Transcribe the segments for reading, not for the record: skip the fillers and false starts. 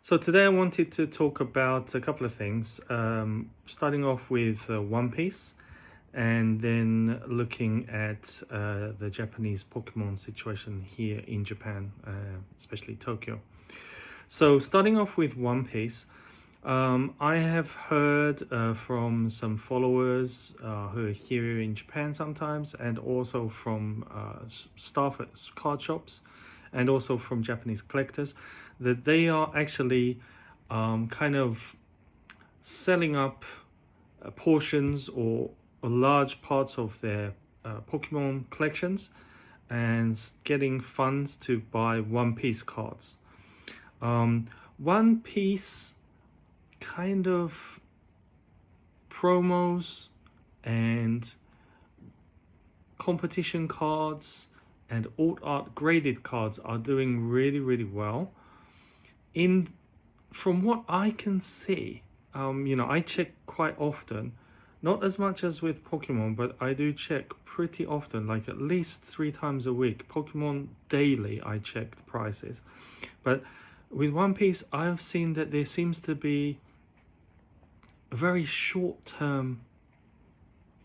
So today I wanted to talk about a couple of things, starting off with One Piece and then looking at the Japanese Pokemon situation here in Japan, especially Tokyo. So starting off with One Piece, I have heard from some followers who are here in Japan sometimes, and also from staff at card shops, and also from Japanese collectors, that they are actually kind of selling up portions or large parts of their Pokemon collections and getting funds to buy One Piece cards. One Piece kind of promos and competition cards and alt art graded cards are doing really well. In From what I can see, I check quite often, not as much as with Pokemon, but I do check pretty often, like at least 3 times a week. Pokemon daily, I check the prices, but with One Piece, I've seen that there seems to be a very short term,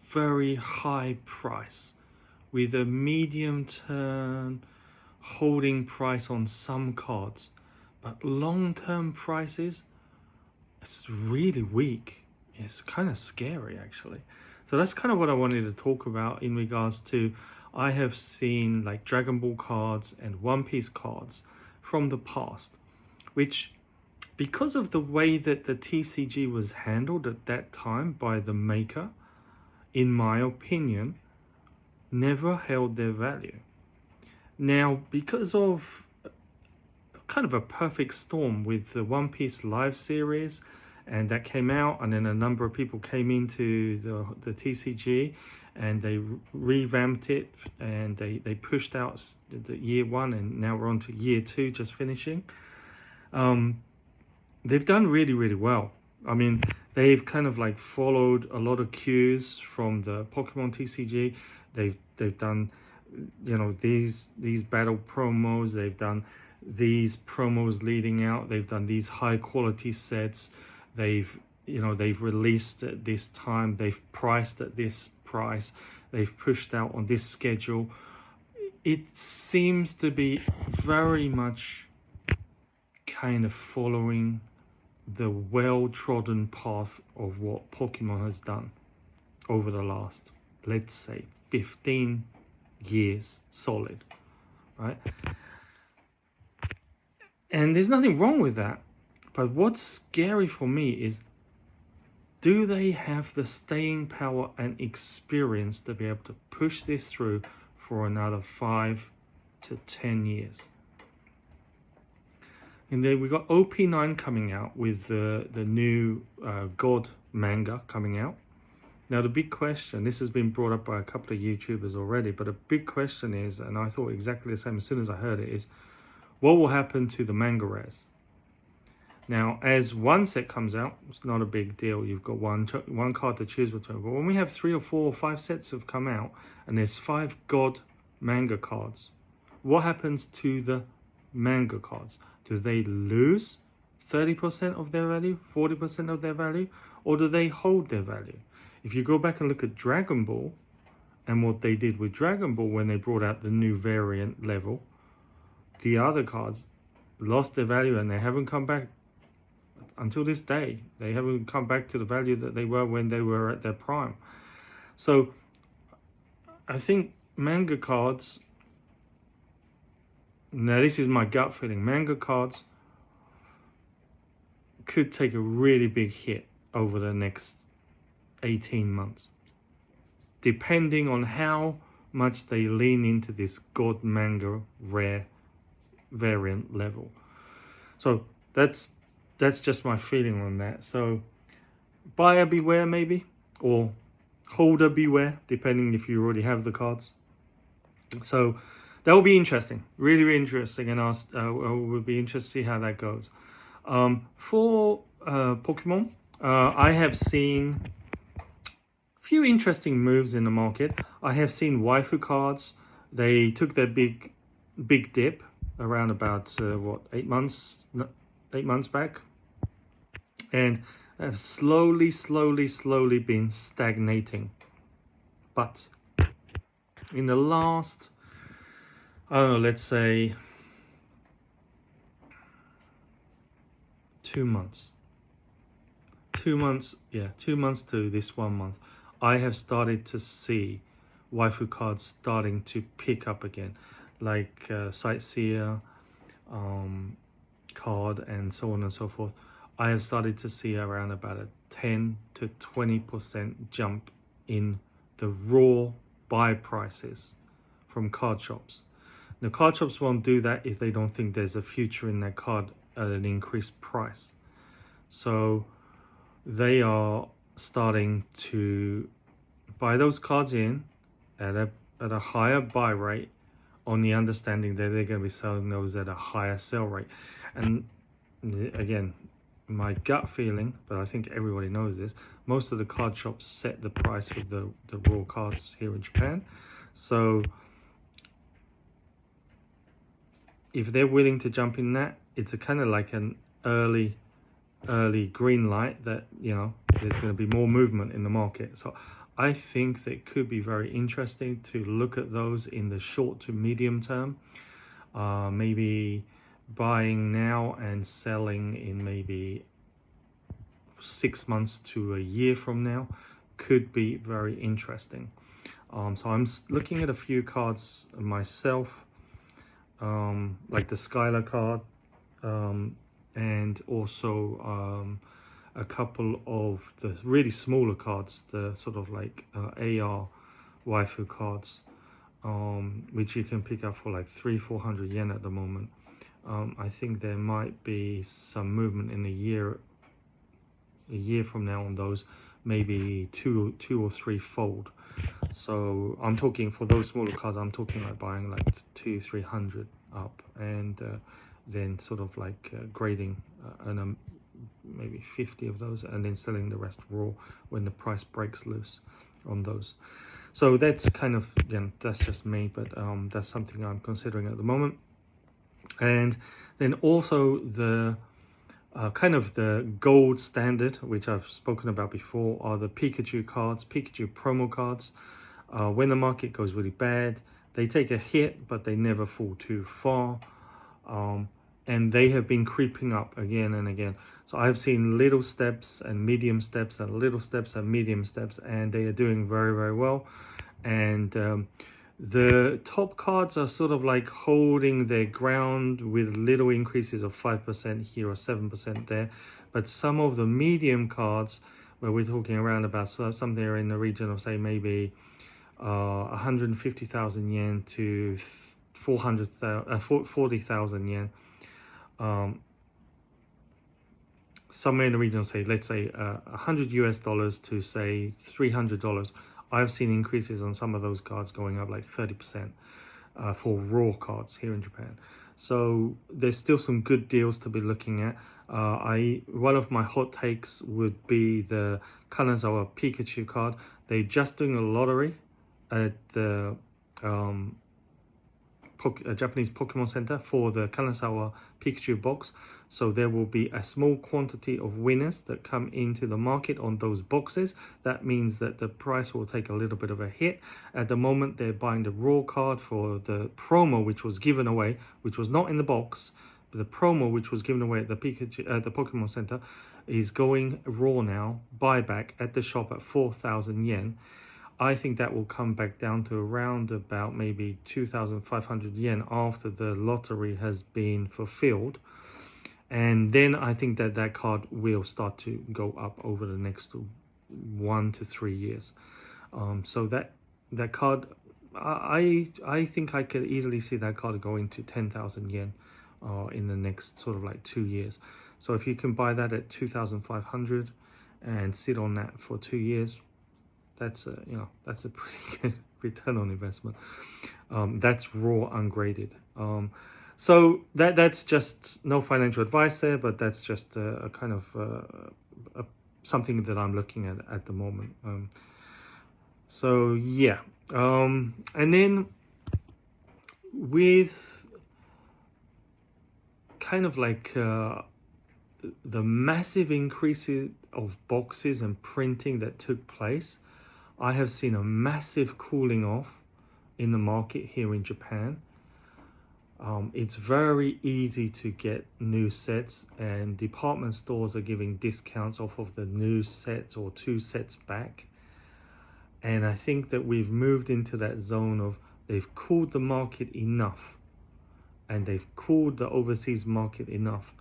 very high price with a medium term holding price on some cards, but long term prices, it's really weak. It's kind of scary actually. So that's kind of what I wanted to talk about in regards to, I have seen like Dragon Ball cards and One Piece cards from the past, which, because of the way that the TCG was handled at that time by the maker, in my opinion, never held their value. Now, because of kind of a perfect storm with the One Piece live series, and that came out, and then a number of people came into the TCG and they revamped it, and they pushed out the year 1, and now we're on to year 2 just finishing. They've done really well. I mean, they've kind of like followed a lot of cues from the Pokemon TCG. They've done, these battle promos. They've done these promos leading out. They've done these high quality sets. They've released at this time. They've priced at this price. They've pushed out on this schedule. It seems to be very much kind of following the well-trodden path of what Pokemon has done over the last, let's say, 15 years solid, right? And there's nothing wrong with that. But what's scary for me is, do they have the staying power and experience to be able to push this through for another 5 to 10 years? And then we got OP9 coming out with the new God manga coming out. Now the big question, this has been brought up by a couple of YouTubers already, but a big question is, and I thought exactly the same as soon as I heard it, is what will happen to the manga rares? Now, as one set comes out, it's not a big deal. You've got one card to choose between. But when we have 3 or 4 or 5 sets have come out, and there's 5 God manga cards, what happens to the manga cards? Do they lose 30% of their value, 40% of their value, or do they hold their value? If you go back and look at Dragon Ball and what they did with Dragon Ball when they brought out the new variant level, the other cards lost their value and they haven't come back until this day. They haven't come back to the value that they were when they were at their prime. So I think manga cards, now this is my gut feeling, manga cards could take a really big hit over the next 18 months, depending on how much they lean into this God manga rare variant level. So that's just my feeling on that. So buyer beware maybe, or holder beware, depending if you already have the cards. So that will be interesting, really interesting, and we'll be interested to see how that goes. For Pokemon, I have seen a few interesting moves in the market. I have seen waifu cards. They took their big dip around about 8 months 8 months back, and have slowly been stagnating. But in the last, I don't know, let's say 2 months, 2 months, yeah, 2 months to this 1 month, I have started to see waifu cards starting to pick up again, like Sightseer card and so on and so forth. I have started to see around about a 10 to 20% jump in the raw buy prices from card shops. The card shops won't do that if they don't think there's a future in that card at an increased price. So they are starting to buy those cards in at a higher buy rate, on the understanding that they're going to be selling those at a higher sell rate. And again, my gut feeling, but I think everybody knows this, most of the card shops set the price for the raw cards here in Japan. So if they're willing to jump in that, it's a kind of like an early green light that, you know, there's going to be more movement in the market. So I think that it could be very interesting to look at those in the short to medium term. Maybe buying now and selling in maybe 6 months to a year from now could be very interesting. So I'm looking at a few cards myself, like the Skylar card, and also a couple of the really smaller cards, the sort of like AR waifu cards, which you can pick up for like 300-400 yen at the moment. I think there might be some movement in a year from now on those, maybe two or three fold. So I'm talking, for those smaller cards, I'm talking like buying like 200-300 up, and then sort of like grading and maybe 50 of those, and then selling the rest raw when the price breaks loose on those. So that's kind of, again, that's just me, but that's something I'm considering at the moment. And then also the kind of the gold standard, which I've spoken about before, are the Pikachu cards, Pikachu promo cards. When the market goes really bad, they take a hit, but they never fall too far. And they have been creeping up again and again. So I've seen little steps and medium steps and little steps and medium steps, and they are doing very, very well. And the top cards are sort of like holding their ground with little increases of 5% here or 7% there. But some of the medium cards, where we're talking around about something in the region of, say, maybe 150,000 yen to 40,000 yen, somewhere in the region of, say, let's say $100 to say $300. I've seen increases on some of those cards going up like 30% for raw cards here in Japan. So there's still some good deals to be looking at. One of my hot takes would be the Kanazawa Pikachu card. They're just doing a lottery at the Japanese Pokémon Center for the Kanazawa Pikachu box. So there will be a small quantity of winners that come into the market on those boxes. That means that the price will take a little bit of a hit. At the moment, they're buying the raw card for the promo, which was given away, which was not in the box. But the promo, which was given away at the Pokémon Center, is going raw now, buyback at the shop at 4,000 yen. I think that will come back down to around about maybe 2,500 yen after the lottery has been fulfilled. And then I think that that card will start to go up over the next 1 to 3 years. So that card, I think I could easily see that card going to 10,000 yen in the next sort of like 2 years. So if you can buy that at 2,500 and sit on that for 2 years, that's a, you know, that's a pretty good return on investment. That's raw ungraded. So that's just no financial advice there, but that's just a kind of something that I'm looking at the moment. So yeah, and then with kind of like the massive increases of boxes and printing that took place, I have seen a massive cooling off in the market here in Japan. It's very easy to get new sets, and department stores are giving discounts off of the new sets or 2 sets back. And I think that we've moved into that zone of they've cooled the market enough, and they've cooled the overseas market enough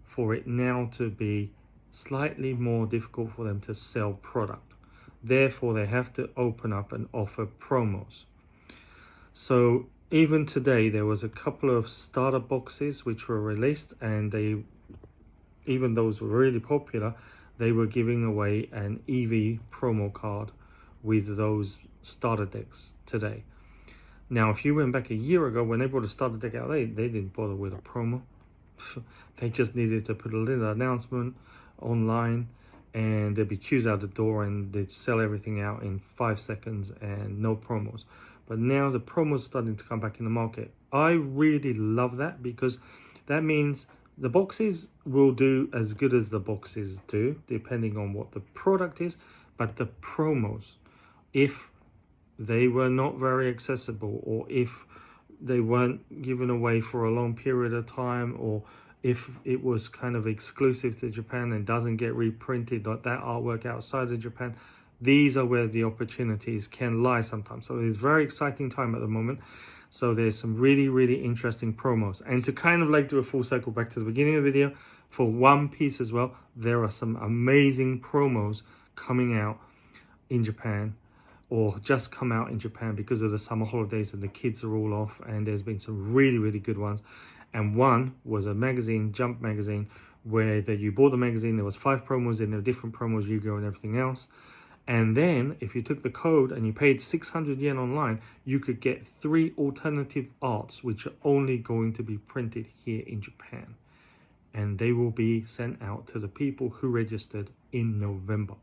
for it now to be slightly more difficult for them to sell product. Therefore, they have to open up and offer promos. So even today, there was a couple of starter boxes which were released, and even those were really popular, they were giving away an EV promo card with those starter decks today. Now, if you went back a year ago when they brought a starter deck out, they didn't bother with a promo. They just needed to put a little announcement online, and there'd be queues out the door, and they'd sell everything out in 5 seconds and no promos. But now the promos starting to come back in the market. I really love that, because that means the boxes will do as good as the boxes do, depending on what the product is. But the promos, if they were not very accessible, or if they weren't given away for a long period of time, or if it was kind of exclusive to Japan and doesn't get reprinted, like that artwork outside of Japan, these are where the opportunities can lie sometimes. So it's a very exciting time at the moment. So there's some really, really interesting promos. And to kind of like do a full circle back to the beginning of the video, for One Piece as well, there are some amazing promos coming out in Japan, or just come out in Japan because of the summer holidays and the kids are all off, and there's been some really, really good ones. And one was a magazine, Jump magazine, where you bought the magazine, there was 5 promos in there, different promos, Yu-Gi-Oh and everything else. And then if you took the code and you paid 600 yen online, you could get 3 alternative arts which are only going to be printed here in Japan, and they will be sent out to the people who registered in November.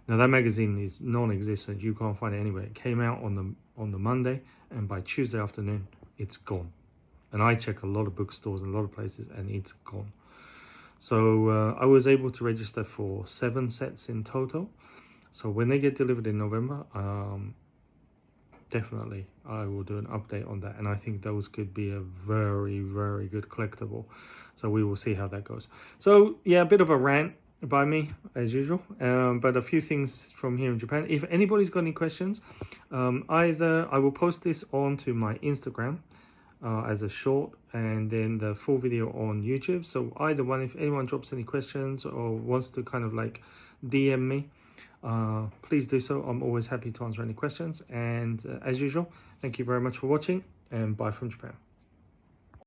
Now that magazine is non-existent. You can't find it anywhere. It came out on the Monday, and by Tuesday afternoon, it's gone. And I check a lot of bookstores and a lot of places, and it's gone. So I was able to register for 7 sets in total. So when they get delivered in November, definitely I will do an update on that. And I think those could be a very, very good collectible. So we will see how that goes. So yeah, a bit of a rant by me as usual, but a few things from here in Japan. If anybody's got any questions, either I will post this onto my Instagram as a short, and then the full video on YouTube. So either one, if anyone drops any questions or wants to kind of like DM me, please do so. I'm always happy to answer any questions. And as usual, thank you very much for watching, and bye from Japan.